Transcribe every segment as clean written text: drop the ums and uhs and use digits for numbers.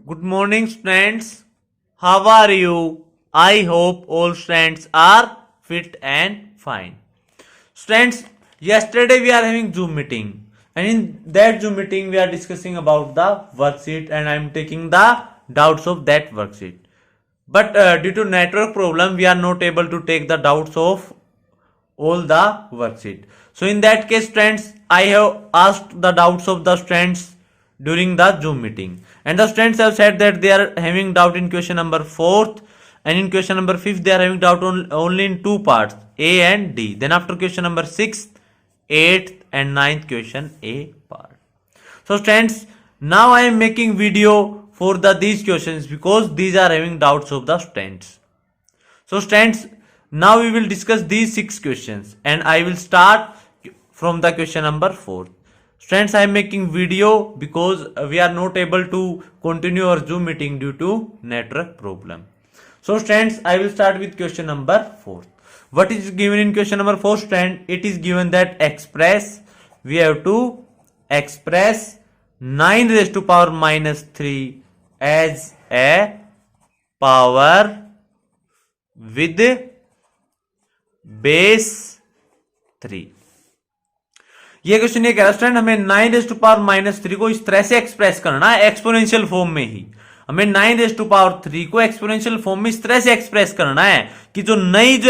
Good morning, students. How are you? I hope all students are fit and fine. Students, yesterday we are having Zoom meeting, and in that Zoom meeting we are discussing about the worksheet, and I am taking the doubts of that worksheet. But due to network problem, we are not able to take the doubts of all the worksheet. So in that case, students, I have asked the doubts of the students during the Zoom meeting, and the students have said that they are having doubt in question number 4th, and in question number 5th they are having doubt only in two parts, A and D. Then after question number 6th, 8th and 9th question A part. So students, now I am making video for these questions because these are having doubts of the students. So students, now we will discuss these 6 questions, and I will start from the question number 4. Students, I am making video because we are not able to continue our Zoom meeting due to network problem. So students, I will start with question number 4. What is given in question number 4, student? It is given that we have to express 9 raised to power minus 3 as a power with base 3. ये question ये कह रहा है student, हमें 9 rays to power minus 3 को इस तरह से एक्सप्रेस करना है, एक्सपोनेंशियल फॉर्म में ही। हमें 9 रेज़ टू पावर 3 को एक्सपोनेंशियल फॉर्म में इस तरह से एक्सप्रेस करना है कि जो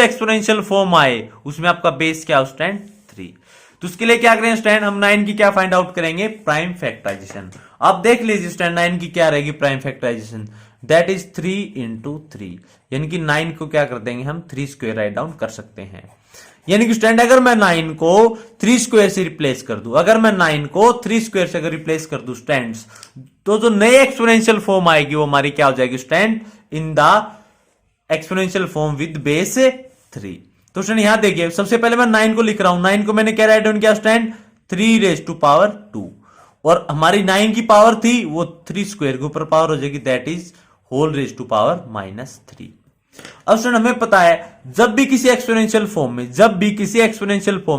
एक्सपोनेंशियल फॉर्म आए उसमें आपका बेस क्या हो स्टूडेंट, 3। तो उसके लिए क्या करें स्टूडेंट, हम 9 की क्या फाइंड आउट करेंगे, प्राइम फैक्टराइजेशन। आप देख लीजिए स्टूडेंट, 9 की क्या रहेगी prime factorization, that is 3 into 3, यानी कि 9 को क्या कर देंगे हम 3 स्क्वायर राइट डाउन कर सकते हैं। यानी कि स्टूडेंट, अगर मैं 9 को 3 स्क्वायर से रिप्लेस कर दूं, अगर मैं 9 को 3 स्क्वायर से अगर रिप्लेस कर दूं स्टूडेंट्स, तो जो नई एक्सपोनेंशियल फॉर्म आएगी वो हमारी क्या हो जाएगी student, in the exponential form with base 3। तो स्टूडेंट यहां देखिए, सबसे पहले मैं 9 को लिख रहा हूं, 9 को मैंने क्या राइट डाउन किया स्टूडेंट, 3 रेज़ टू पावर 2, और हमारी 9 की पावर थी वो 3 स्क्वायर के ऊपर पावर हो जाएगी, that is whole raise to power minus 3। अब स्टूडेंट हमें पता है जब भी किसी एक्सपोनेंशियल फॉर्म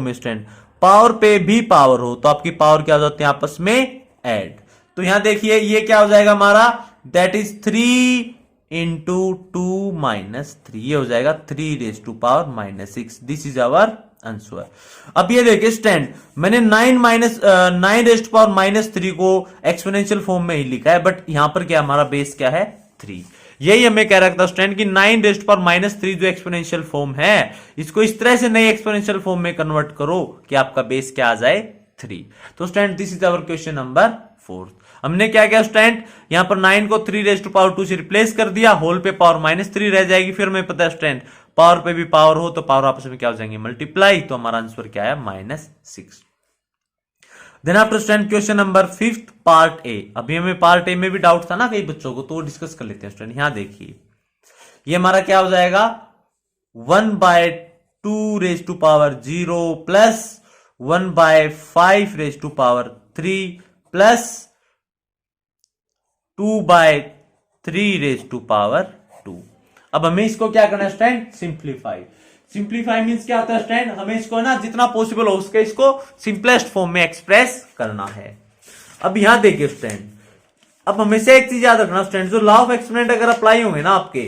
में स्टूडेंट पावर पे भी पावर हो तो आपकी पावर क्या हो जाती है आपस में ऐड। तो यहां देखिए ये क्या हो जाएगा हमारा, दैट इज 3 इंटू 2 माइनस 3, ये हो जाएगा 3 raise to power minus 6। This is our answer. अब ये देखिए स्टूडेंट, मैंने 9 रेज़ टू पावर माइनस 3 को एक्सपोनेंशियल फॉर्म में ही लिखा है, बट यहां पर क्या हमारा बेस क्या है, 3। यही हमें कह रखा था स्टूडेंट कि 9 रेज़ टू पावर माइनस 3 जो एक्सपोनेंशियल फॉर्म है, इसको इस तरह से नई एक्सपोनेंशियल फॉर्म में कन्वर्ट करो कि आपका बेस क्या आ जाए, 3। तो student this is our question number 4। हमने क्या किया स्टूडेंट, यहां पर 9 को 3 रेज़ टू पावर 2 से रिप्लेस कर दिया, होल पे पावर माइनस 3 रह जाएगी। फिर हमें पता है स्टूडेंट पावर पे भी पावर हो तो पावर आपस में क्या हो जाएंगे, मल्टीप्लाई। तो हमारा आंसर क्या है, minus 6। Then after student question number 5 part A. अभी हमें पार्ट ए में भी डाउट था ना कई बच्चों को, तो डिस्कस कर लेते हैं स्टूडेंट। यहां देखिए ये हमारा क्या हो जाएगा, 1/2 raise to power 0 plus 1/5 raise to power 3 plus 2/3 raise to power 2। अब हमें इसको क्या करना है स्टूडेंट, सिंप्लीफाई मींस क्या होता है स्टूडेंट, हमें इसको ना जितना पॉसिबल हो उसके इसको सिंपलेस्ट फॉर्म में एक्सप्रेस करना है। अब यहां देखिए स्टूडेंट, अब हमेशा एक चीज याद रखना स्टूडेंट, जो लॉ ऑफ एक्सपोनेंट अगर अप्लाई होंगे ना आपके,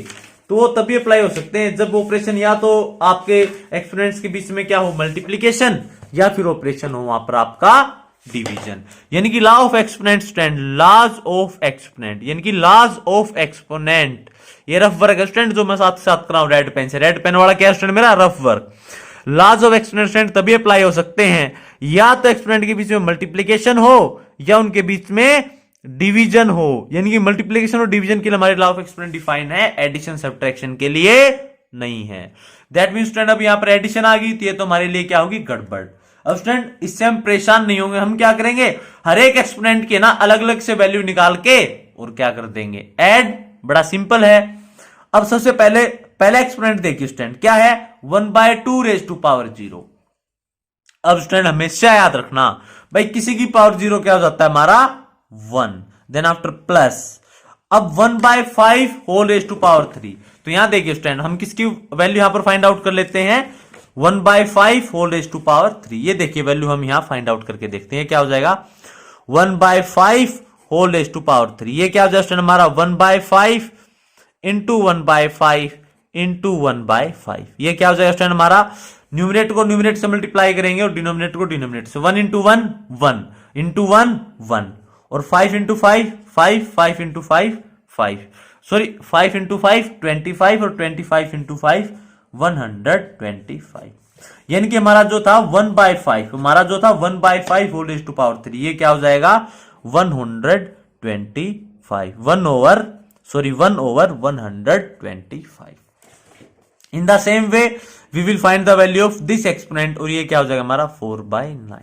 तो वो तभी अप्लाई हो सकते हैं जब ऑपरेशन या तो आपके एक्सपोनेंट्स के बीच में क्या हो, मल्टीप्लीकेशन, या फिर ऑपरेशन हो वहां पर आपका डिवीजन। यानी कि law of exponent student, laws of exponent, यानी कि लॉज ऑफ एक्सपोनेंट, ये रफ वर्क है स्टूडेंट जो मैं साथ साथ कर रहा हूं रेड पेन से। रेड पेन वाला क्या स्टूडेंट मेरा, rough work. Laws of exponent student तभी अप्लाई हो सकते हैं या तो एक्सपोनेंट के बीच में मल्टीप्लीकेशन हो या उनके बीच में डिवीजन हो। यानी कि मल्टीप्लीकेशन और डिवीजन के लिए हमारे लॉ ऑफ एक्सपोनेंट डिफाइन है, एडिशन सब्ट्रैक्शन के लिए नहीं है। दैट मीन स्टूडेंट अब यहां पर एडिशन आ गई, ये तो हमारे लिए क्या होगी, गड़बड़। अब स्टूडेंट इससे हम परेशान नहीं होंगे, हम क्या करेंगे, हर एक एक्सपोनेंट के ना अलग अलग से वैल्यू निकाल के और क्या कर देंगे, ऐड। बड़ा सिंपल है। अब सबसे पहले एक्सपोनेंट देखिए स्टूडेंट क्या है, 1/2 रेज़ टू पावर 0। अब स्टूडेंट हमेशा याद रखना भाई किसी की पावर 0 क्या हो जाता है हमारा, 1। देन आफ्टर प्लस, अब 1/5 होल रेज़ टू पावर 3। तो यहां देखिए स्टूडेंट हम किसकी वैल्यू यहां पर फाइंड आउट कर लेते हैं, 1/5 होल रेज़ टू पावर 3। ये देखिए वैल्यू हम यहां फाइंड आउट करके देखते हैं क्या हो जाएगा, 1/5 होल रेज टू पावर 3। ये क्या हो जाए स्टूडेंट हमारा 1/5 इंटू 1/5 इंटू 1/5। ये क्या हो जाएगा स्टूडेंट हमारा, न्यूमरेटर को न्यूमरेटर से मल्टीप्लाई करेंगे और डिनोमिनेटर को डिनोमिनेटर से। 1 इंटू 1 1 इंटू 1 1 और 5 इंटू 5 5 5 इंटू 5 5 सॉरी 5 इंटू 5 25 और 25 इंटू 5 125। यानी कि हमारा जो था 1/5, हमारा जो था 1/5 होल रेज टू पावर 3, ये क्या हो जाएगा 125 1 over 125। In the same way we will find the value of this exponent, और ये क्या हो जाएगा हमारा 4/9।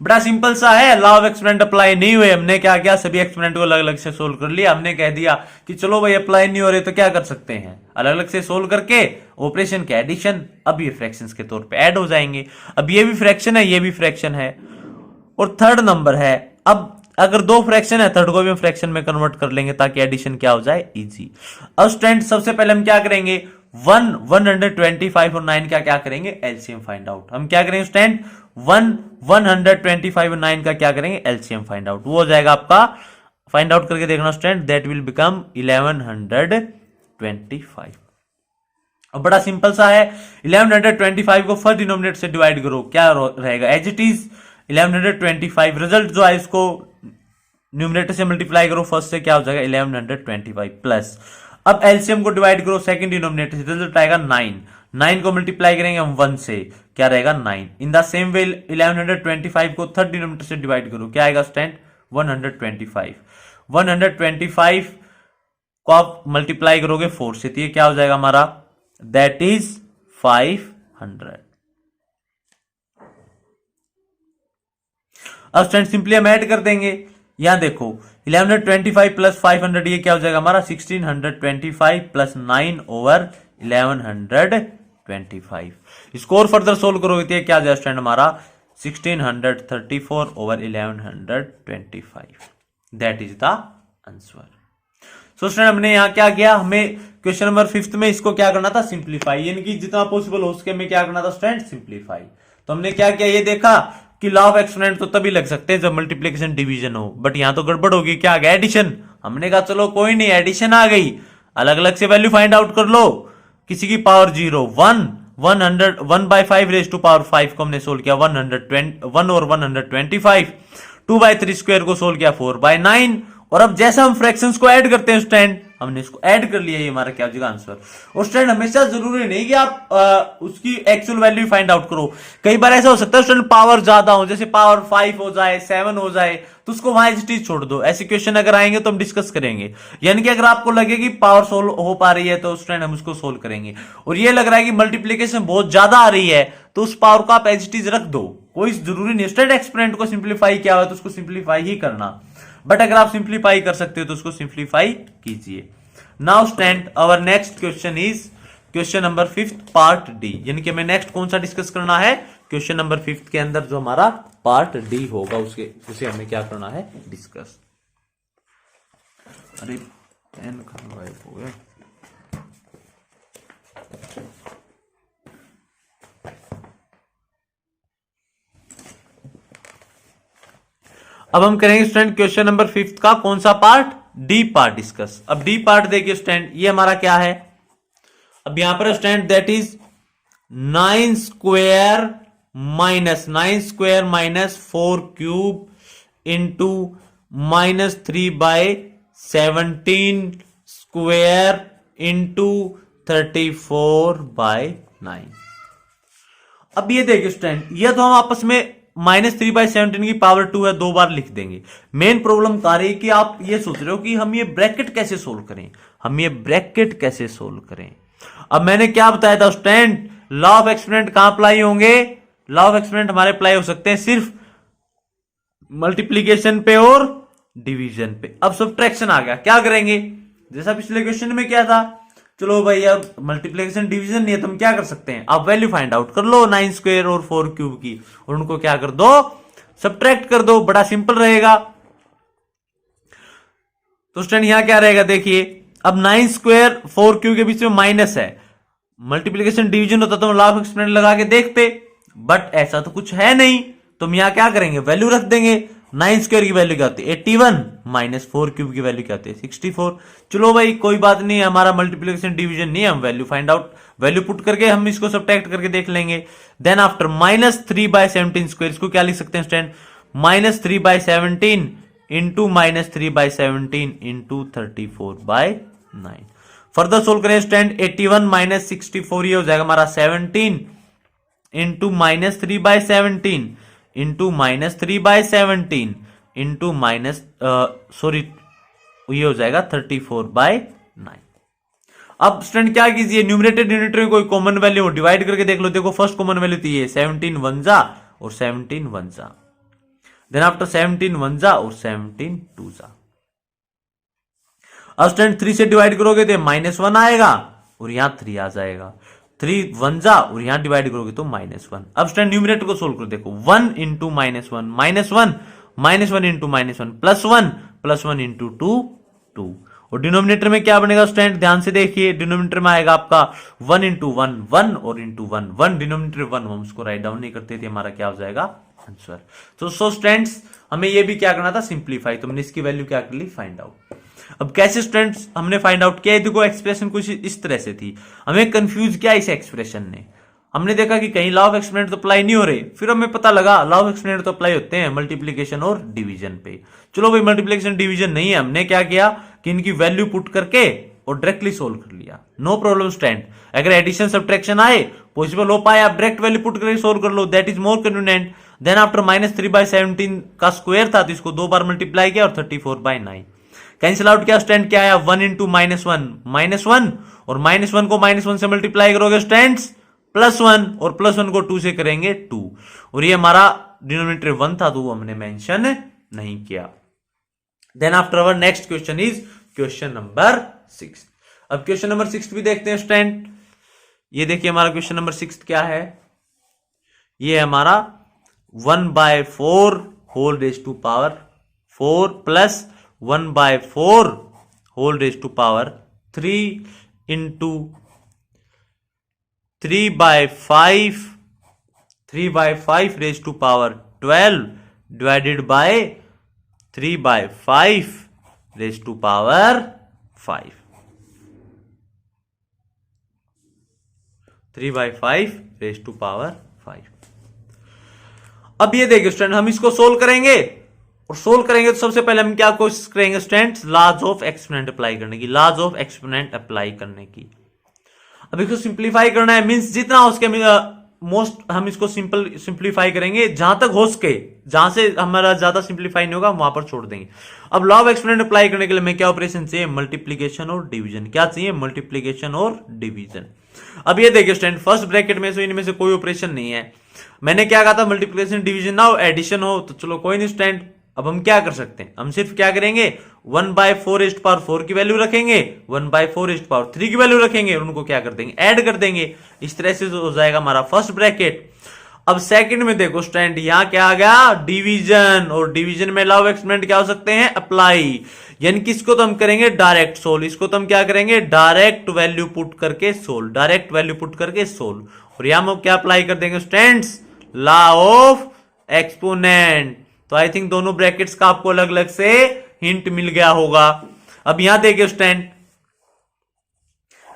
बड़ा सिंपल सा है, लॉ ऑफ एक्सपोनेंट अप्लाई नहीं हुए, हमने क्या किया सभी एक्सपोनेंट को अलग अलग से सोल्व कर लिया। हमने कह दिया कि चलो भाई अप्लाई नहीं हो रहे तो क्या कर सकते हैं, अलग अलग से सोल्व करके ऑपरेशन के एडिशन, अब ये फ्रैक्शंस के तौर पे ऐड हो जाएंगे। अब ये भी फ्रैक्शन है, ये भी फ्रैक्शन है, और थर्ड नंबर है। अब अगर दो फ्रैक्शन है, थर्ड को भी हम फ्रैक्शन में कन्वर्ट कर लेंगे ताकि एडिशन क्या हो जाए इजी। अब स्टूडेंट सबसे पहले हम क्या करेंगे, 125 और 9 का क्या करेंगे एलसीएम फाइंड आउट। हम क्या करेंगे स्टूडेंट 125 और 9 का क्या करेंगे एलसीएम फाइंड आउट। वो हो जाएगा आपका, फाइंड आउट करके देखना स्टूडेंट, दैट विल बिकम 1125। अब बड़ा सिंपल सा है, 1125 को फर्स्ट डिनोमिनेटर से डिवाइड करो, क्या रहेगा एज इट इज 1125। रिजल्ट जो है इसको न्यूमरेटर से मल्टीप्लाई करो फर्स्ट से, क्या हो जाएगा 1125 प्लस, अब एलसीएम को डिवाइड करो सेकंड डिनोमिनेटर से, रिजल्ट आएगा 9। 9 को मल्टीप्लाई करेंगे हम 1 से, क्या रहेगा 9। इन द सेम वे 1125 को थर्ड डिनोमिनेटर से डिवाइड करो, क्या आएगा स्टूडेंट 125। 125 को आप मल्टीप्लाई करोगे 4 से, तो ये क्या हो जाएगा हमारा, दैट इज 500। अब स्टूडेंट सिंपली हम ऐड कर देंगे, यहां देखो 1125 प्लस 500, ये क्या हो जाएगा हमारा 1625 प्लस 9 ओवर 1125। इसको और फर्दर सोल्व करोगे तो ये क्या हो जाएगा स्टूडेंट हमारा 1634 over 1125। That is the answer. So student हमने यहां क्या किया, हमें क्वेश्चन नंबर 5 में इसको क्या करना था सिंप्लीफाई, यानी कि जितना पॉसिबल हो सके हमें क्या करना था स्टूडेंट सिंप्लीफाई। तो हमने क्या किया, ये देखा कि लॉ ऑफ एक्सपोनेंट तो तभी लग सकते हैं जब मल्टीप्लिकेशन डिवीजन हो, बट यहां तो गड़बड़ होगी, क्या आ गया एडिशन। हमने कहा चलो कोई नहीं, एडिशन आ गई, अलग अलग से वैल्यू फाइंड आउट कर लो, किसी की पावर 0 1 1/5 रेज टू पावर 5 को हमने सोल्व किया 1 और 125, 2/3 स्क्वायर को सोल्व किया 4/9, और अब जैसा हम फ्रैक्शंस को ऐड करते हैं स्टूडेंट, हमने इसको ऐड कर लिया, ये हमारा क्या हो जाएगा आंसर। और स्टूडेंट हमेशा जरूरी नहीं कि आप उसकी एक्चुअल वैल्यू फाइंड आउट करो, कई बार ऐसा हो सकता है स्टूडेंट पावर ज्यादा हो, जैसे पावर 5 हो जाए 7 हो जाए, तो उसको वहां एज चीज छोड़ दो। ऐसे क्वेश्चन अगर आएंगे तो हम डिस्कस करेंगे, यानी कि अगर आपको लगे कि पावर सोल्व हो पा रही है तो स्टूडेंट हम उसको सोल्व करेंगे, और ये लग रहा है कि मल्टीप्लीकेशन बहुत ज्यादा आ रही है तो उस पावर को आप एज चीज रख दो, कोई जरूरी नहीं स्टूडेंट एक्सपोनेंट को सिंप्लीफाई किया हुआ तो उसको सिंप्लीफाई ही करना, बट अगर आप सिंप्लीफाई कर सकते हो तो उसको सिंप्लीफाई कीजिए। Now student our next question is question number 5 part D, यानी कि हमें नेक्स्ट कौन सा डिस्कस करना है, क्वेश्चन नंबर 5 के अंदर जो हमारा पार्ट डी होगा उसे हमें क्या करना है डिस्कस। अरे पेन कहां गायब हो गया। अब हम करेंगे स्टूडेंट क्वेश्चन नंबर 5 का कौन सा पार्ट, डी पार्ट डिस्कस। अब डी पार्ट देखिए स्टूडेंट, ये हमारा क्या है, अब यहां पर student that is 9 square minus 4 cube into -3/17 square into 34/9। अब ये देखिए स्टूडेंट, ये तो हम आपस में -3/17 की पावर 2 है, 2 बार लिख देंगे। मेन प्रॉब्लम क्या रही है कि आप ये सोच रहे हो कि हम ये ब्रैकेट कैसे सोल्व करें, अब मैंने क्या बताया था स्टूडेंट, लॉ ऑफ एक्सपोनेंट कहां अप्लाई होंगे, लॉ ऑफ एक्सपोनेंट हमारे अप्लाई हो सकते हैं सिर्फ मल्टीप्लीकेशन पे और डिवीजन पे। अब सब्ट्रैक्शन आ गया, क्या करेंगे, जैसा पिछले क्वेश्चन में क्या था, चलो भाई अब मल्टीप्लिकेशन डिवीजन नहीं है तो हम क्या कर सकते हैं, आप वैल्यू फाइंड आउट कर लो 9 स्क्वायर और 4 क्यूब की, और उनको क्या कर दो सब्ट्रैक्ट कर दो, बड़ा सिंपल रहेगा। तो स्टूडेंट यहां क्या रहेगा देखिए, अब 9 स्क्वायर 4 क्यूब के बीच में माइनस है, मल्टीप्लिकेशन डिवीजन होता तो हम लॉ ऑफ एक्सपोनेंट लगा के देखते, बट ऐसा तो कुछ है नहीं, तो हम यहां क्या करेंगे वैल्यू रख देंगे, 9 स्क्वायर की वैल्यू क्या होती है 81 माइनस 4 क्यूब की वैल्यू क्या होती है 64। चलो भाई कोई बात नहीं, हमारा मल्टीप्लिकेशन डिवीजन नहीं है, हम value find out, value put करके हम इसको सब्ट्रैक्ट करके देख लेंगे। देन आफ्टर माइनस 3/17 स्क्वायर, इसको क्या लिख सकते हैं student, minus 3/17 into minus 3/17 into 34/9। Further solve करें स्टूडेंट, 81 माइनस 64 ये हो जाएगा हमारा 17 into minus 3/17 into minus 3/17 into minus sorry ये हो जाएगा 34/9। अब स्टूडेंट क्या कीजिए, न्यूमरेटर डिनोमिनेटर में कोई कॉमन वैल्यू हो डिवाइड करके देख लो। देखो फर्स्ट कॉमन वैल्यू थी 17 वन जा और 17 वन जा, देन आफ्टर 17 वन जा और 17 टू जा। अब स्टूडेंट 3 से डिवाइड करोगे तो -1 आएगा और यहां 3 आ जाएगा, 3 वन जा और यहां डिवाइड करोगे तो -1। अब स्टूडेंट न्यूमरेटर को सोल्व करो, देखो 1 इंटू -1 -1 -1 इंटू -1 +1 इंटू 2 और डिनोमिनेटर में क्या बनेगा स्टूडेंट, ध्यान से देखिए, डिनोमिनेटर में आएगा आपका 1 इंटू 1 1 और इंटू 1 1, डिनोमिनेटर 1 हम उसको राइट डाउन नहीं करते थे, हमारा क्या हो जाएगा आंसर। तो सो स्टूडेंट्स हमें ये भी क्या करना था, सिंप्लीफाई, तो हमने इसकी वैल्यू क्या कर ली, फाइंड आउट। अब कैसे स्टूडेंट्स हमने फाइंड आउट किया, देखो एक्सप्रेशन कुछ इस तरह से थी, हमें कंफ्यूज किया इस एक्सप्रेशन ने, हमने देखा कि कहीं लॉ ऑफ एक्सपोनेंट तो अप्लाई नहीं हो रहे, फिर हमें पता लगा लॉ ऑफ एक्सपोनेंट तो अप्लाई होते हैं मल्टीप्लीकेशन और डिवीजन पे। चलो भाई मल्टीप्लीकेशन डिवीजन नहीं है, हमने क्या किया कि इनकी वैल्यू पुट करके और डायरेक्टली सोल्व कर लिया, नो प्रॉब्लम स्टूडेंट। अगर एडिशन सब्ट्रैक्शन आए पॉसिबल हो पाए, आप डायरेक्ट वैल्यू पुट करके सोल्व कर लो, that is more convenient. Then after -3/17 का स्क्वायर था तो इसको 2 बार मल्टीप्लाई किया और 34/9 कैंसिल आउट किया स्टूडेंट, क्या आया 1 इंटू -1 और -1 को -1 से मल्टीप्लाई करोगे स्टूडेंट्स +1 और +1 को 2 से करेंगे 2 और ये हमारा डिनोमिनेटर 1 था तो वो हमने मेंशन नहीं किया। Then after our next question is question number 6। अब क्वेश्चन नंबर 6 भी देखते हैं स्टूडेंट। ये देखिए हमारा क्वेश्चन नंबर 6 क्या है, ये हमारा 1/4 whole raise to power 4 plus 1/4 whole raise to power 3 into 3/5 raise to power 12 divided by 3/5 raise to power 5, 3/5 raise to power 5। अब ये देखिए स्टूडेंट हम इसको सोल्व करेंगे और सोल्व करेंगे तो सबसे पहले हम क्या कोशिश करेंगे students, laws of exponent apply करने की, लॉज ऑफ एक्सपोनेंट अप्लाई करने की। अब इसको सिंप्लीफाई करना है, मींस जितना हो सके मोस्ट हम इसको सिंप्लीफाई करेंगे, जहां तक हो सके, जहां से हमारा ज्यादा सिंप्लीफाई नहीं होगा वहां पर छोड़ देंगे। अब लॉ ऑफ एक्सपोनेंट अप्लाई करने के लिए हमें क्या ऑपरेशन चाहिए, मल्टीप्लीकेशन और डिवीजन, क्या चाहिए मल्टीप्लीकेशन और डिवीजन। अब ये देखिए स्टूडेंट फर्स्ट ब्रैकेट में से इनमें से कोई ऑपरेशन नहीं है, मैंने क्या कहा था मल्टीप्लीकेशन डिवीजन ना हो एडिशन हो, तो चलो कोई नहीं स्टूडेंट, अब हम क्या कर सकते हैं, हम सिर्फ क्या करेंगे 1/4 की वैल्यू रखेंगे, 1/4 की वैल्यू रखेंगे और उनको क्या कर देंगे, ऐड कर देंगे, इस तरह से हो जाएगा हमारा फर्स्ट ब्रैकेट। अब सेकंड में देखो स्टूडेंट यहां क्या आ गया डिवीजन, और डिवीजन में लॉ ऑफ एक्सपोनेंट क्या हो सकते हैं अप्लाई, यानी कि इसको तो हम करेंगे डायरेक्ट सोल्व, इसको तो हम क्या करेंगे डायरेक्ट वैल्यू पुट करके सोल्व, डायरेक्ट वैल्यू पुट करके सोल्व, और यहां हम क्या अप्लाई कर देंगे स्टूडेंट्स लॉ ऑफ एक्सपोनेंट। तो आई थिंक दोनों ब्रैकेट्स का आपको अलग अलग से हिंट मिल गया होगा। अब यहां देखिए स्टूडेंट,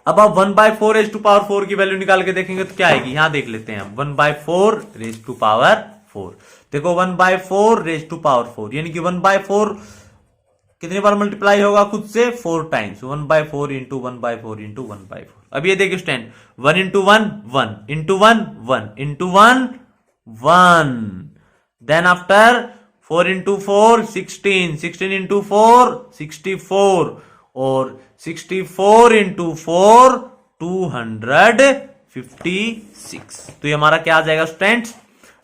अब आप 1/4 रेज टू पावर 4 की वैल्यू निकाल के देखेंगे तो क्या आएगी, यहां देख लेते हैं हम 1/4 रेज टू पावर 4, देखो 1/4 रेज टू पावर 4 यानी कि 1/4 कितनी बार मल्टीप्लाई होगा खुद से 4 टाइम्स, 1/4 इंटू 1/4 इंटू 1/4। अब ये देखिए student 1 into 1 1 into 1 1 into 1 1, then after 4 into 4 16 16 into 4 64 और 64 इंटू 4 256। तो ये हमारा क्या आ जाएगा स्टूडेंट्स,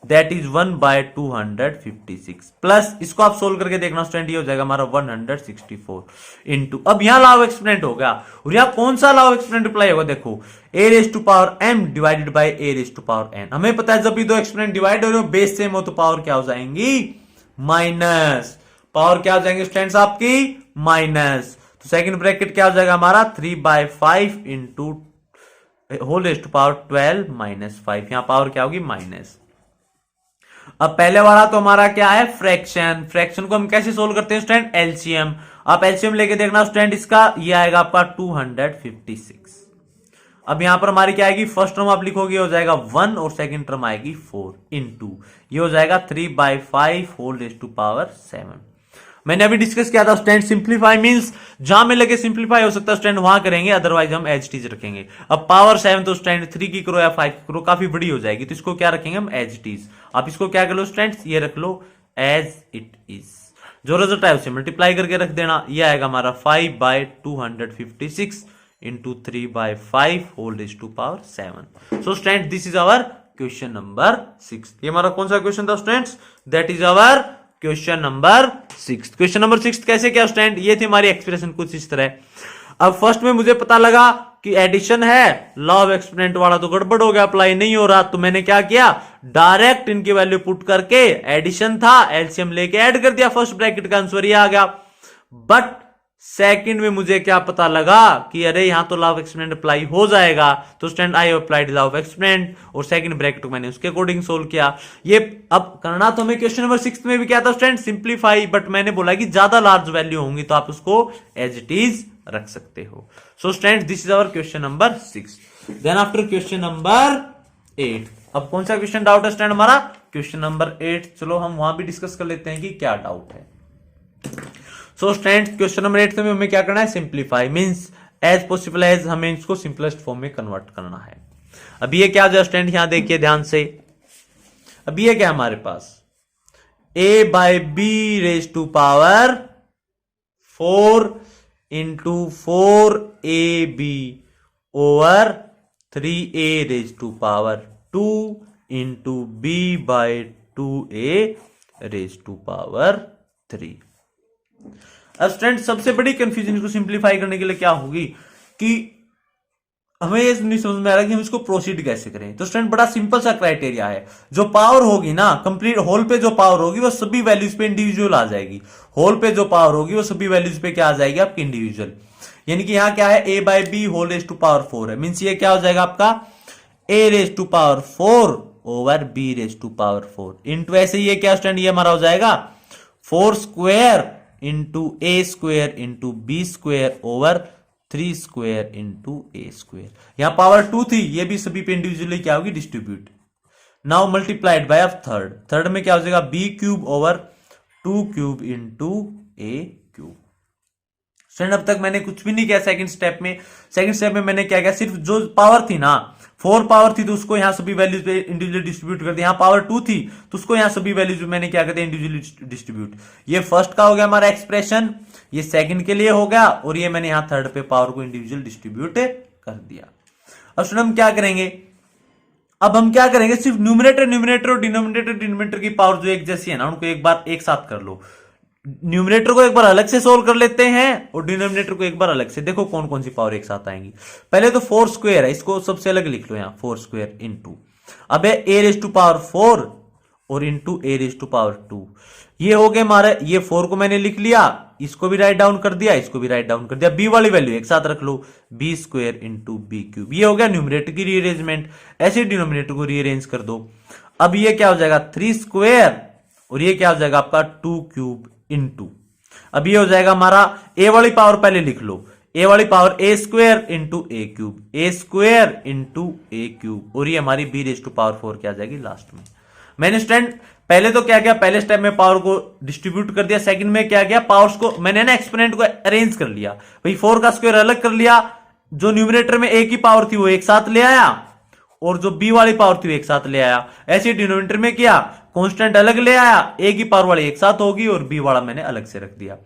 दैट इज 1/256 प्लस इसको आप सोल्व करके देखना स्टूडेंट, ये हो जाएगा हमारा 164 इंटू, अब यहां लॉ ऑफ एक्सपोनेंट हो गया और यहां कौन सा लॉ ऑफ एक्सपोनेंट अप्लाई होगा, देखो a raise to power m divided by a raise to power n। हमें पता है जब भी दो एक्सपोनेंट डिवाइड हो रहे हो बेस सेम हो तो पावर क्या हो जाएंगी माइनस, पावर क्या हो जाएंगे स्टूडेंट्स आपकी माइनस। तो सेकंड ब्रैकेट क्या हो जाएगा हमारा 3/5 into whole raise to power 12 -5, यहां पावर क्या होगी माइनस। अब पहले वाला तो हमारा क्या है, फ्रैक्शन। फ्रैक्शन को हम कैसे सोल्व करते हैं स्टूडेंट, एलसीएम। आप एलसीएम लेके देखना स्टूडेंट, इसका ये आएगा आपका 256। अब यहां पर हमारी क्या आएगी, फर्स्ट टर्म आप लिखोगे हो जाएगा 1 और सेकंड टर्म आएगी 4 इंटू ये हो जाएगा 3/5 होल रेज टू पावर 7। मैंने अभी डिस्कस किया था स्टूडेंट, सिंप्लीफाई मींस जहां में लगे सिंप्लीफाई हो सकता है स्टूडेंट वहां करेंगे, अदरवाइज हम एज टीज रखेंगे। अब पावर 7 तो स्टूडेंट 3 की करो या 5 की करो काफी बड़ी हो जाएगी, तो इसको क्या रखेंगे हम, एज टीज। आप इसको क्या कर लो स्टूडेंट्स, ये रख लो एज इट इज। जो रिजल्ट है उसे मल्टीप्लाई करके रख देना, ये आएगा हमारा 5/256 into 3/5 whole raise to power 7। So student this is our question number 6। ये हमारा कौन सा क्वेश्चन था students, that is our question number 6। Question number 6 कैसे क्या स्टूडेंट, ये थी हमारी एक्सप्रेशन कुछ इस तरह। अब फर्स्ट में मुझे पता लगा कि एडिशन है, लॉ ऑफ एक्सपोनेंट वाला तो गड़बड़ हो गया, अप्लाई नहीं हो रहा, तो मैंने क्या किया, डायरेक्ट इनकी वैल्यू पुट करके, एडिशन था एलसीएम लेके ऐड कर दिया, फर्स्ट ब्रैकेट का आंसर ये आ गया। बट सेकंड में मुझे क्या पता लगा कि अरे यहां तो लॉ ऑफ एक्सपोनेंट अप्लाई हो जाएगा, तो student I applied law of exponent और सेकंड ब्रैकेट को मैंने उसके अकॉर्डिंग सोल्व किया। ये अब करना तो हमें क्वेश्चन नंबर 6 में भी क्या था स्टूडेंट, सिंप्लीफाई, बट मैंने बोला कि ज्यादा लार्ज वैल्यू होंगी तो आप उसको एज इट इज रख सकते हो। So student this is our question number 6। Then after question number 8, अब कौन सा क्वेश्चन डाउट है स्टूडेंट हमारा, क्वेश्चन नंबर 8। चलो हम वहां भी डिस्कस कर लेते हैं कि क्या डाउट है। सो स्टूडेंट क्वेश्चन नंबर 8 में हमें क्या करना है, simplify means as possible as हमें इसको सिंपलेस्ट फॉर्म में कन्वर्ट करना है। अब ये क्या जो स्टूडेंट यहां देखिए ध्यान से, अब ये क्या हमारे पास, a/b raise to power 4 into 4ab over 3a raise to power 2 into b/2a raise to power 3। अब स्टूडेंट सबसे बड़ी कंफ्यूजन इसको सिंप्लीफाई करने के लिए क्या होगी कि हमें ये नहीं समझ में आ रहा कि हम इसको प्रोसीड कैसे करें। तो स्टूडेंट बड़ा सिंपल सा क्राइटेरिया है, जो पावर होगी ना कंप्लीट होल पे जो पावर होगी वो सभी वैल्यूज पे इंडिविजुअल आ जाएगी। होल पे जो पावर होगी वो सभी वैल्यूज पे क्या आ जाएगी आपकी, इंडिविजुअल। यानी कि यहां क्या है, a/b whole raise to power 4 है, मींस ये क्या हो जाएगा आपका a raise to power 4 over b raise to power 4 into ऐसे ये क्या स्टूडेंट, ये हमारा हो जाएगा 4 square into a square into b square over 3 square into a square. यहां पावर 2 थी, ये भी सभी पे इंडिविजुअली क्या होगी, distribute. Now multiplied by of third, third में क्या हो जाएगा b cube over 2 cube into a cube. Student अब तक मैंने कुछ भी नहीं किया सेकंड स्टेप में। सेकंड स्टेप में मैंने क्या किया, सिर्फ जो पावर थी ना 4 पावर थी तो उसको यहां सभी वैल्यूज पे इंडिविजुअली डिस्ट्रीब्यूट कर दिया। यहां पावर 2 थी तो उसको यहां सभी वैल्यूज पे मैंने क्या करते इंडिविजुअली डिस्ट्रीब्यूट। ये फर्स्ट का हो गया हमारा एक्सप्रेशन, ये सेकंड के लिए हो गया, और ये मैंने यहां थर्ड पे पावर को इंडिविजुअल डिस्ट्रीब्यूट कर दिया। अब स्टूडेंट हम क्या करेंगे, अब हम क्या करेंगे, सिर्फ न्यूमरेटर और डिनोमिनेटर की पावर जो एक जैसी है ना उनको एक बार एक साथ कर लो। न्यूमरेटर को एक बार अलग से सोल्व कर लेते हैं और डिनोमिनेटर को एक बार अलग से। देखो कौन कौन सी पावर एक साथ आएंगी। पहले तो 4 स्क्वायर है, इसको सबसे अलग लिख लो यहां 4 स्क्वायर इंटू, अब है a रेज टू पावर 4 और into a raise to power 2। ये हो गए हमारे, ये 4 को मैंने लिख लिया, इसको भी राइट डाउन कर दिया, इसको भी राइट डाउन कर दिया। b वाली वैल्यू एक साथ रख लो, b square into b cube. ये हो गया न्यूमरेटर की रीअरेंजमेंट। ऐसे डिनोमिनेटर को रीअरेंज कर दो। अब ये क्या हो जाएगा 3 स्क्वायर और ये क्या हो जाएगा आपका 2 क्यूब इंटू, अब ये हो जाएगा हमारा a वाली पावर पहले लिख लो, a वाली power a square into a cube, a square into a cube, और ये हमारी b रेज टू पावर 4 क्या आ जाएगी लास्ट में। मैंने स्टूडेंट पहले तो क्या किया, पहले स्टेप में पावर को डिस्ट्रीब्यूट कर दिया, सेकंड में क्या किया, पावर्स को मैंने ना एक्सपोनेंट को अरेंज कर लिया। भाई 4 का स्क्वायर अलग कर लिया, जो न्यूमरेटर में a की पावर थी वो एक साथ ले आया और जो b वाली पावर थी वो एक साथ ले आया। ऐसे डिनोमिनेटर में किया, कांस्टेंट अलग ले आया, a की पावर वाली एक साथ होगी और b वाला मैंने अलग से रख दिया।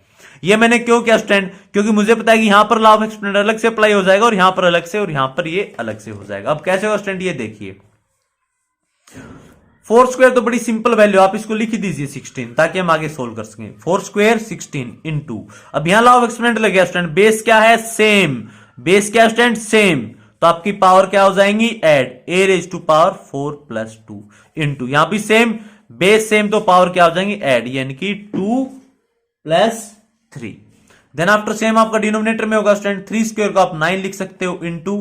ये मैंने क्यों किया स्टूडेंट, क्योंकि मुझे पता है कि यहां पर लॉ ऑफ एक्सपोनेंट अलग से अप्लाई हो जाएगा और यहां पर अलग से, और यहां पर ये अलग से हो जाएगा। अब कैसे होगा स्टूडेंट, ये देखिए 4 स्क्वायर तो बड़ी सिंपल वैल्यू, आप इसको लिख दीजिए 16 ताकि हम आगे सोल्व कर सकें। 4 स्क्वायर 16 इंटू, अब यहां लॉ ऑफ एक्सपोनेंट लग गया स्टूडेंट, बेस क्या है सेम, बेस क्या स्टूडेंट सेम, तो आपकी पावर क्या हो जाएंगी add, a raise to power 4 plus 2 into, यहां भी सेम, बेस सेम तो पावर क्या हो जाएंगी ऐड, यानी कि 2 प्लस 3। देन आफ्टर सेम आपका डिनोमिनेटर में होगा स्टूडेंट 3 स्क्वायर को आप 9 लिख सकते हो इंटू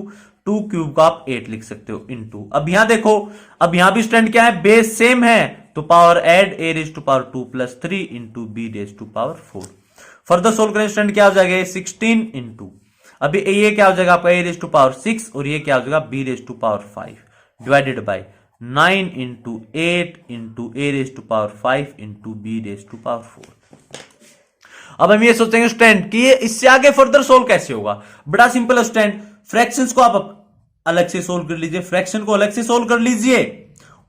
2 क्यूब को आप 8 लिख सकते हो इंटू। अब यहां देखो, अब यहां भी स्टूडेंट क्या है, बेस सेम है तो power add a raise to power 2 plus 3 into b raise to power 4। Further solve करें स्टूडेंट, क्या हो जाएगा 16 इंटू, अभी ये क्या हो जाएगा आपका a रेज टू पावर 6 और ये क्या हो जाएगा b raise to power 5 divided by 9 into 8 into a raise to power 5 into b raise to power 4। अब हम ये सोचेंगे स्टूडेंट कि ये इससे आगे फर्दर सोल्व कैसे होगा। बड़ा सिंपल है स्टूडेंट, फ्रैक्शंस को आप अलग से सोल्व कर लीजिए, फ्रैक्शन को अलग से सोल्व कर लीजिए,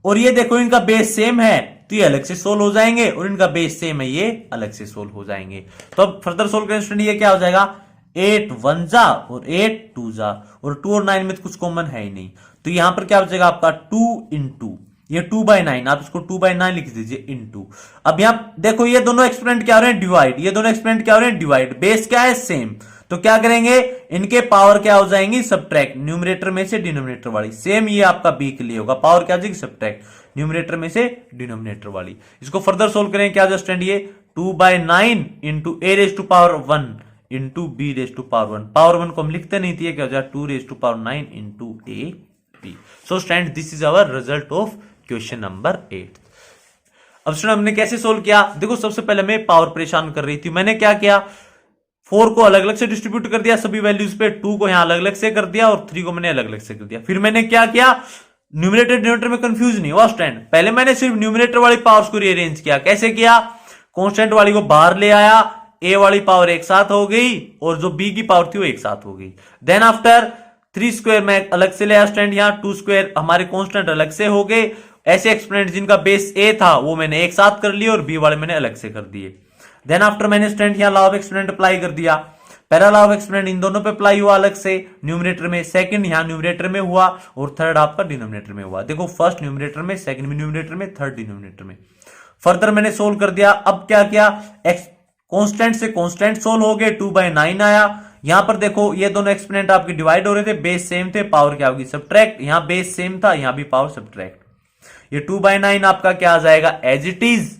और ये देखो इनका बेस सेम है तो ये अलग से सोल्व हो जाएंगे, और इनका बेस सेम है ये अलग से सोल्व हो जाएंगे। तो अब फर्दर सोल्व करें स्टूडेंट, ये क्या हो जाएगा 8 1 जा और 8 2 जा, और 2 और 9 में तो कुछ कॉमन है ही नहीं, तो यहां पर क्या हो जाएगा आपका 2 इंटू ये 2/9, आप इसको 2/9 लिख दीजिए इंटू। अब यहां देखो ये दोनों एक्सपोनेंट क्या हो रहे हैं डिवाइड, ये दोनों एक्सपोनेंट क्या हो रहे हैं डिवाइड, बेस क्या है सेम, तो क्या करेंगे इनके पावर क्या हो जाएंगी सबट्रैक्ट, न्यूमरेटर में से डिनोमिनेटर वाली, सेम ये आपका बी के लिए होगा, पावर क्या हो जाएगी सबट्रैक्ट, न्यूमरेटर में से डिनोमिनेटर वाली। इसको फर्दर सोल्व करें, क्या हो स्टूडेंट ये 2/9 into a raise to power 1 into b raise to power 1, power 1 को हम लिखते नहीं थे, क्या हो जाएगा 2 raise to power 9 into a b। So student this is our result of question number 8। अब स्टूडेंट हमने कैसे सोल्व किया, देखो सबसे पहले हमें पावर परेशान कर रही थी, मैंने क्या किया 4 को अलग अलग से डिस्ट्रीब्यूट कर दिया सभी वैल्यूज पे, 2 को यहां अलग अलग से कर दिया और 3 को मैंने अलग अलग से कर दिया। फिर मैंने क्या किया, न्यूमरेटर डिनोमिनेटर में कंफ्यूज नहीं हुआ स्टूडेंट, पहले मैंने सिर्फ न्यूमरेटर वाली पावर्स को रीअरेंज किया, कैसे किया, कांस्टेंट वाली को बाहर ले आया, a वाली पावर एक साथ हो गई और जो b की पावर थी वो एक साथ हो गई। देन आफ्टर 3 स्क्वायर में अलग से ले आया स्टूडेंट, यहां 2 स्क्वायर हमारे कांस्टेंट अलग से हो गए, ऐसे एक्सपोनेंट जिनका बेस a था वो मैंने एक साथ कर लिए और b वाले मैंने अलग से कर दिए। देन आफ्टर मैंने स्टूडेंट यहां लॉ ऑफ एक्सपोनेंट अप्लाई कर दिया, पहला लॉ ऑफ एक्सपोनेंट इन दोनों पे अप्लाई हुआ अलग से न्यूमरेटर में, सेकंड यहां न्यूमरेटर में हुआ और थर्ड आपका डिनोमिनेटर में हुआ। देखो फर्स्ट न्यूमरेटर में, सेकंड में न्यूमरेटर में, थर्ड डिनोमिनेटर में। फर्दर मैंने सोल्व कर दिया, अब क्या किया कांस्टेंट से कांस्टेंट सोल्व हो गए, 2/9 आया। यहां पर देखो ये दोनों एक्सपोनेंट आपके डिवाइड हो रहे थे, बेस सेम थे, पावर क्या होगी सबट्रैक्ट, यहां बेस सेम था यहां भी पावर सबट्रैक्ट, ये 2/9 आपका क्या आ जाएगा एज इट इज,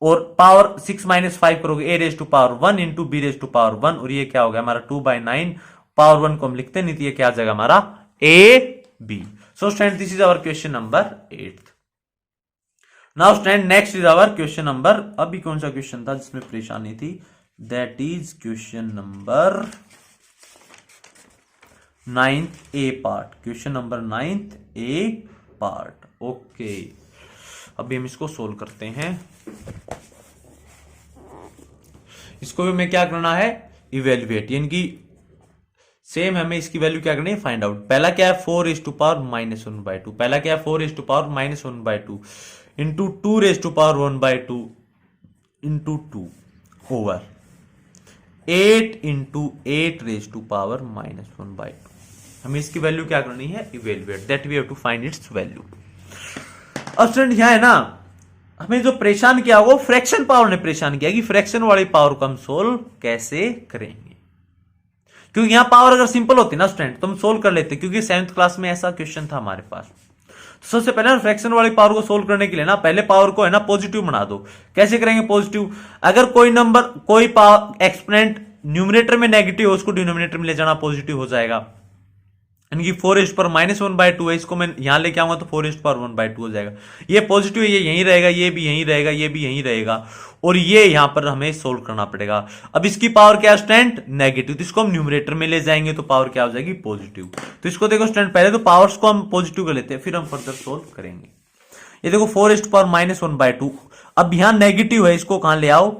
और पावर 6 - 5 करोगे a raise to power 1 into b raise to power 1, और ये क्या हो गया हमारा 2/9, पावर 1 को हम लिखते नहीं थे, ये क्या आ जाएगा हमारा a b। So student this is our question number 8। Now student next is our question number, अभी कौन सा क्वेश्चन था जिसमें परेशानी थी, that is question number 9th a part, question number 9th a part. Okay अभी हम इसको सोल्व करते हैं, इसको भी हमें क्या करना है इवेल्युएट, यानी कि सेम हमें इसकी वैल्यू क्या करनी है फाइंड आउट। पहला क्या है 4 रेज टू पावर -1/2, पहला क्या है 4 raise to power -1/2 into 2 raise to power 1/2 into 2 over 8 into 8 raise to power -1/2। हमें इसकी वैल्यू क्या करनी है evaluate, that we have to find its value. अब स्टूडेंट यहां है ना, हमें जो परेशान किया वो फ्रैक्शन पावर ने परेशान किया कि फ्रैक्शन वाली पावर को हम सोल्व कैसे करेंगे, क्योंकि यहां पावर अगर सिंपल होती ना स्टूडेंट तो हम सोल्व कर लेते, क्योंकि 7th क्लास में ऐसा क्वेश्चन था हमारे पास। तो सबसे पहले फ्रैक्शन वाली पावर को सोल्व करने के लिए ना पहले पावर को है ना पॉजिटिव बना दो। कैसे करेंगे पॉजिटिव, अगर कोई नंबर कोई पावर एक्सपोनेंट न्यूमरेटर में नेगेटिव हो उसको डिनोमिनेटर में ले जाना पॉजिटिव हो जाएगा, यानी 4 रेज़ पर -1/2 है, इसको मैं यहां लेके आऊंगा तो 4 रेज़ पर 1/2 हो जाएगा। ये पॉजिटिव है, ये यहीं रहेगा, ये भी यहीं रहेगा, ये भी यहीं रहेगा, और ये यहां पर हमें सोल्व करना पड़ेगा। अब इसकी पावर क्या स्टूडेंट नेगेटिव, तो इसको हम न्यूमरेटर में ले जाएंगे तो पावर क्या हो जाएगी पॉजिटिव। तो इसको देखो स्टूडेंट पहले तो पावर्स को हम पॉजिटिव कर लेते हैं, फिर हम फर्दर सोल्व करेंगे। ये देखो 4 रेज़ पर -1/2, अब यहां नेगेटिव है, इसको कहां ले आओ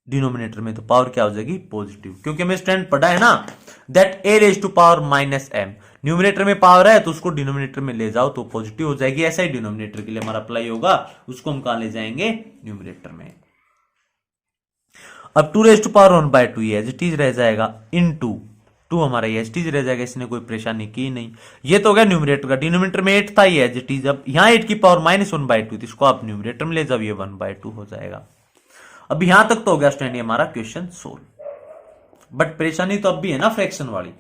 डिनोमिनेटर में, तो पावर क्या हो जाएगी पॉजिटिव, क्योंकि हमें स्टूडेंट पढ़ा है ना that a raise to power -m, numerator में पावर है तो उसको डिनोमिनेटर में ले जाओ तो पॉजिटिव हो जाएगी। ऐसा ही डिनोमिनेटर के लिए हमारा अप्लाई होगा, उसको हम कहां ले जाएंगे न्यूमरेटर में। अब 2 रेज़ टू पावर 1/2 ये एज इट इज रह जाएगा, इनटू 2 हमारा ये एज इट इज रह जाएगा, इसने कोई परेशानी की नहीं। ये तो हो गया न्यूमरेटर का, डिनोमिनेटर में 8 था ये एज इट इज, अब यहां 8 की पावर -1/2 थी, इसको आप न्यूमरेटर में ले जाओ, ये 1/2 हो जाएगा। अब यहां तक तो हो गया स्टूडेंट हमारा क्वेश्चन सोल्व, बट परेशानी तो अब भी है ना फ्रैक्शन वाली।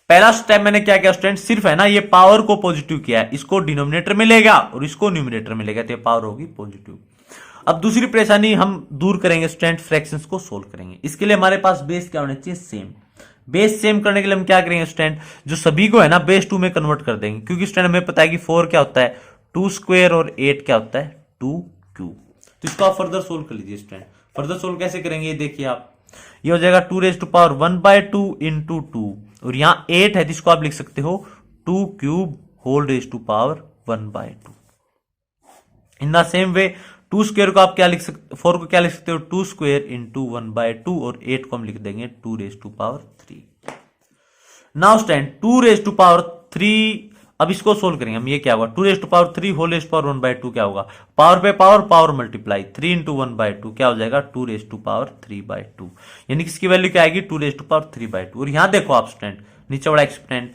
पहला स्टेप मैंने क्या किया स्टूडेंट, सिर्फ है ना ये पावर को पॉजिटिव किया है, इसको डिनोमिनेटर में ले गया और इसको न्यूमरेटर में ले गया, तो ये पावर होगी पॉजिटिव। अब दूसरी परेशानी हम दूर करेंगे स्टूडेंट, फ्रैक्शंस को सोल्व करेंगे। इसके लिए हमारे पास बेस क्या होना चाहिए सेम, बेस सेम करने के लिए हम क्या करेंगे स्टूडेंट, जो सभी को है ना बेस 2 में कन्वर्ट कर देंगे, क्योंकि स्टूडेंट हमें पता है कि 4 क्या होता है 2 स्क्वायर और 8 क्या होता है 2 क्यूब। तो इसको आप फर्दर सोल्व कर लीजिए स्टूडेंट। फर्दर सोल्व कैसे करेंगे ये देखिए आप, ये हो जाएगा 2⁻1/2 इंटू 2 और यहां 8 है जिसको आप लिख सकते हो 2³ 1/2। इन द सेम वे 2 स्क्वायर को आप क्या लिख सकते, 4 को क्या लिख सकते हो 2 स्क्वायर इंटू 1/2 और 8 को हम लिख देंगे 2⁻3। नाउ स्टैंड 2⁻3, अब इसको सोल्व करेंगे हम, ये क्या होगा 2⁻3 1/2 क्या होगा, पावर पे पावर, पावर मल्टीप्लाई 3 इंटू 1/2 क्या हो जाएगा 2⁻3/2, यानी किसकी वैल्यू क्या आएगी 2⁻3/2। और यहां देखो आप स्टूडेंट नीचे वाला एक्सपेंड,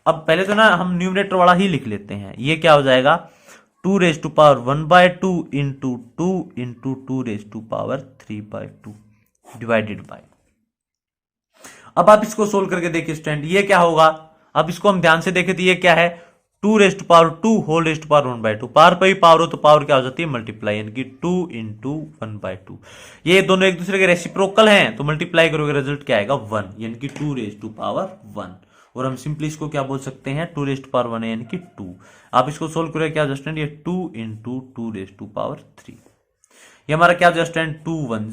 अब पहले तो ना हम न्यूमरेटर वाला ही लिख लेते हैं, ये क्या हो जाएगा 2⁻1/2 इंटू 2 इंटू 2⁻3/2 डिवाइडेड बाय। अब आप इसको सोल्व करके देखिए स्टूडेंट, ये क्या होगा, अब इसको हम ध्यान से देखें तो ये क्या है 2⁻2 1/2, पावर पे ही पावर हो तो पावर क्या हो जाती है मल्टीप्लाई, यानी कि 2 इंटू 1/2। ये दोनों एक दूसरे के रेसिप्रोकल हैं तो मल्टीप्लाई करोगे रिजल्ट क्या आएगा 1, यानी कि 2⁻1। और हम सिंपली इसको क्या बोल सकते हैं 2⁻1 यानी कि 2। आप इसको सोल्व करोगे क्या स्टूडेंट, ये 2 इंटू 2⁻3, ये हमारा क्या स्टूडेंट 2 1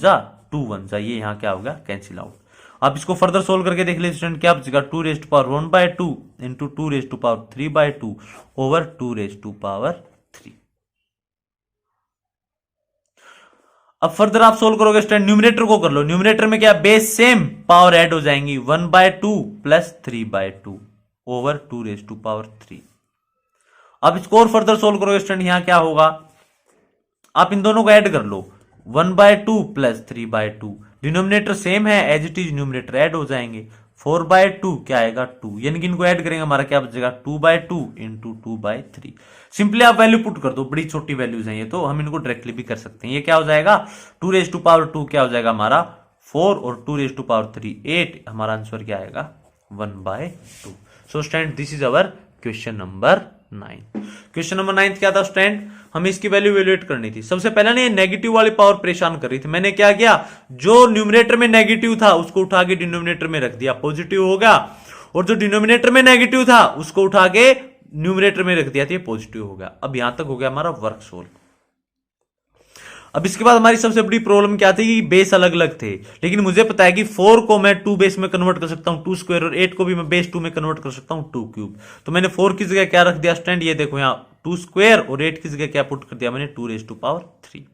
जा, ये यहां क्या होगा कैंसिल आउट। आप इसको फर्दर सोल्व करके देख लीजिए स्टूडेंट, क्या बचेगा 2⁻1/2 इंटू 2⁻3/2 ओवर 2⁻3। अब फर्दर आप सोल्व करोगे स्टूडेंट, न्यूमरेटर को कर लो, न्यूमरेटर में क्या बेस सेम, पावर ऐड हो जाएंगी 1/2 प्लस 3/2 ओवर 2⁻3। अब इसको और फर्दर सोल्व करोगे स्टूडेंट, यहां क्या होगा, आप इन दोनों को ऐड कर लो 1/2 प्लस 3/2, डिनोमिनेटर सेम है as it is, numerator add हो जाएंगे 4/2 क्या आएगा 2, यानी कि इनको ऐड करेंगे हमारा क्या बचेगा 2/2 इंटू 2/3। सिंपली आप वैल्यू पुट कर दो, बड़ी छोटी वैल्यूज हैं ये, तो हम इनको डायरेक्टली भी कर सकते हैं। ये क्या हो जाएगा 2⁻2 क्या हो जाएगा हमारा 4 और 2⁻3 8, हमारा आंसर क्या आएगा 1/2। So student this is our question number 9। Question number 9 क्या था स्टूडेंट, हमें इसकी वैल्यू इवैल्यूएट करनी थी। सबसे पहले ना ये नेगेटिव वाली पावर परेशान कर रही थी, मैंने क्या किया जो न्यूमरेटर में नेगेटिव था उसको उठा के डिनोमिनेटर में रख दिया, पॉजिटिव हो गया, और जो डिनोमिनेटर में नेगेटिव था उसको उठा के न्यूमरेटर में रख दिया था, ये पॉजिटिव हो गया। अब यहां तक हो गया हमारा वर्क सोल्व। अब इसके बाद हमारी सबसे बड़ी प्रॉब्लम क्या थी कि बेस अलग अलग थे, लेकिन मुझे पता है कि 4 को मैं 2 बेस में कन्वर्ट कर सकता हूं 2 स्क्वायर, और 8 को भी मैं बेस 2 में कन्वर्ट कर सकता हूं 2 क्यूब। तो मैंने 4 की जगह क्या रख दिया स्टूडेंट, ये देखो यहां 2 स्क्वायर, और 8 की जगह क्या पुट कर दिया मैंने 2⁻3।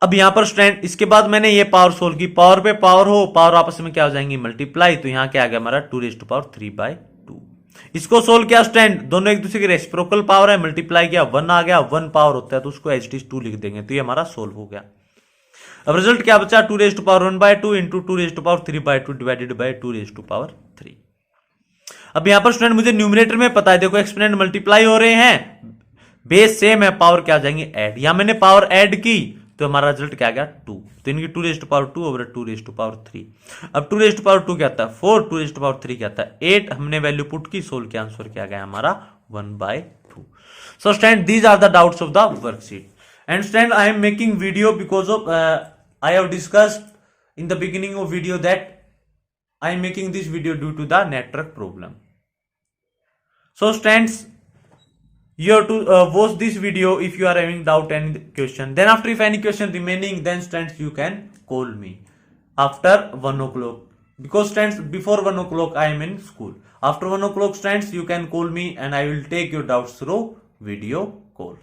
अब यहां पर स्टूडेंट इसके बाद मैंने ये पावर सोल्व की, पावर पे पावर हो, पावर आपस में क्या हो जाएंगी मल्टीप्लाई, तो यहां क्या आ गया हमारा 2⁻3/2। इसको सोल्व किया स्टूडेंट, दोनों एक दूसरे के रेसिप्रोकल पावर है, मल्टीप्लाई किया 1 आ गया, 1 पावर होता है तो उसको एज इट इज 2 लिख देंगे, तो ये हमारा सोल्व हो गया। अब रिजल्ट क्या बचा 2⁻1/2 इंटू 2⁻3/2 डिवाइडेड बाय 2⁻3। अब यहां पर स्टूडेंट मुझे न्यूमरेटर में पता है, देखो एक्सपोनेंट मल्टीप्लाई हो रहे हैं, बेस सेम है, पावर क्या आ जाएंगे ऐड, यहां मैंने पावर ऐड की तो हमारा रिजल्ट क्या आ गया 2, तो इनकी 2⁻2 ओवर 2⁻3। अब 2⁻2 क्या आता है 4, 2⁻3 क्या आता है 8, हमने वैल्यू पुट की, सोल्व किया, आंसर क्या गया हमारा 1/2। So student these are the doubts of the worksheet, and student I am making video because of I have discussed in the beginning of video that I am making this video due to the network problem. So students, you have to watch this video if you are having doubt any question. Then after if any question remaining, then students you can call me after 1 o'clock. Because students before 1 o'clock I am in school. After 1 o'clock students you can call me and I will take your doubts through video call.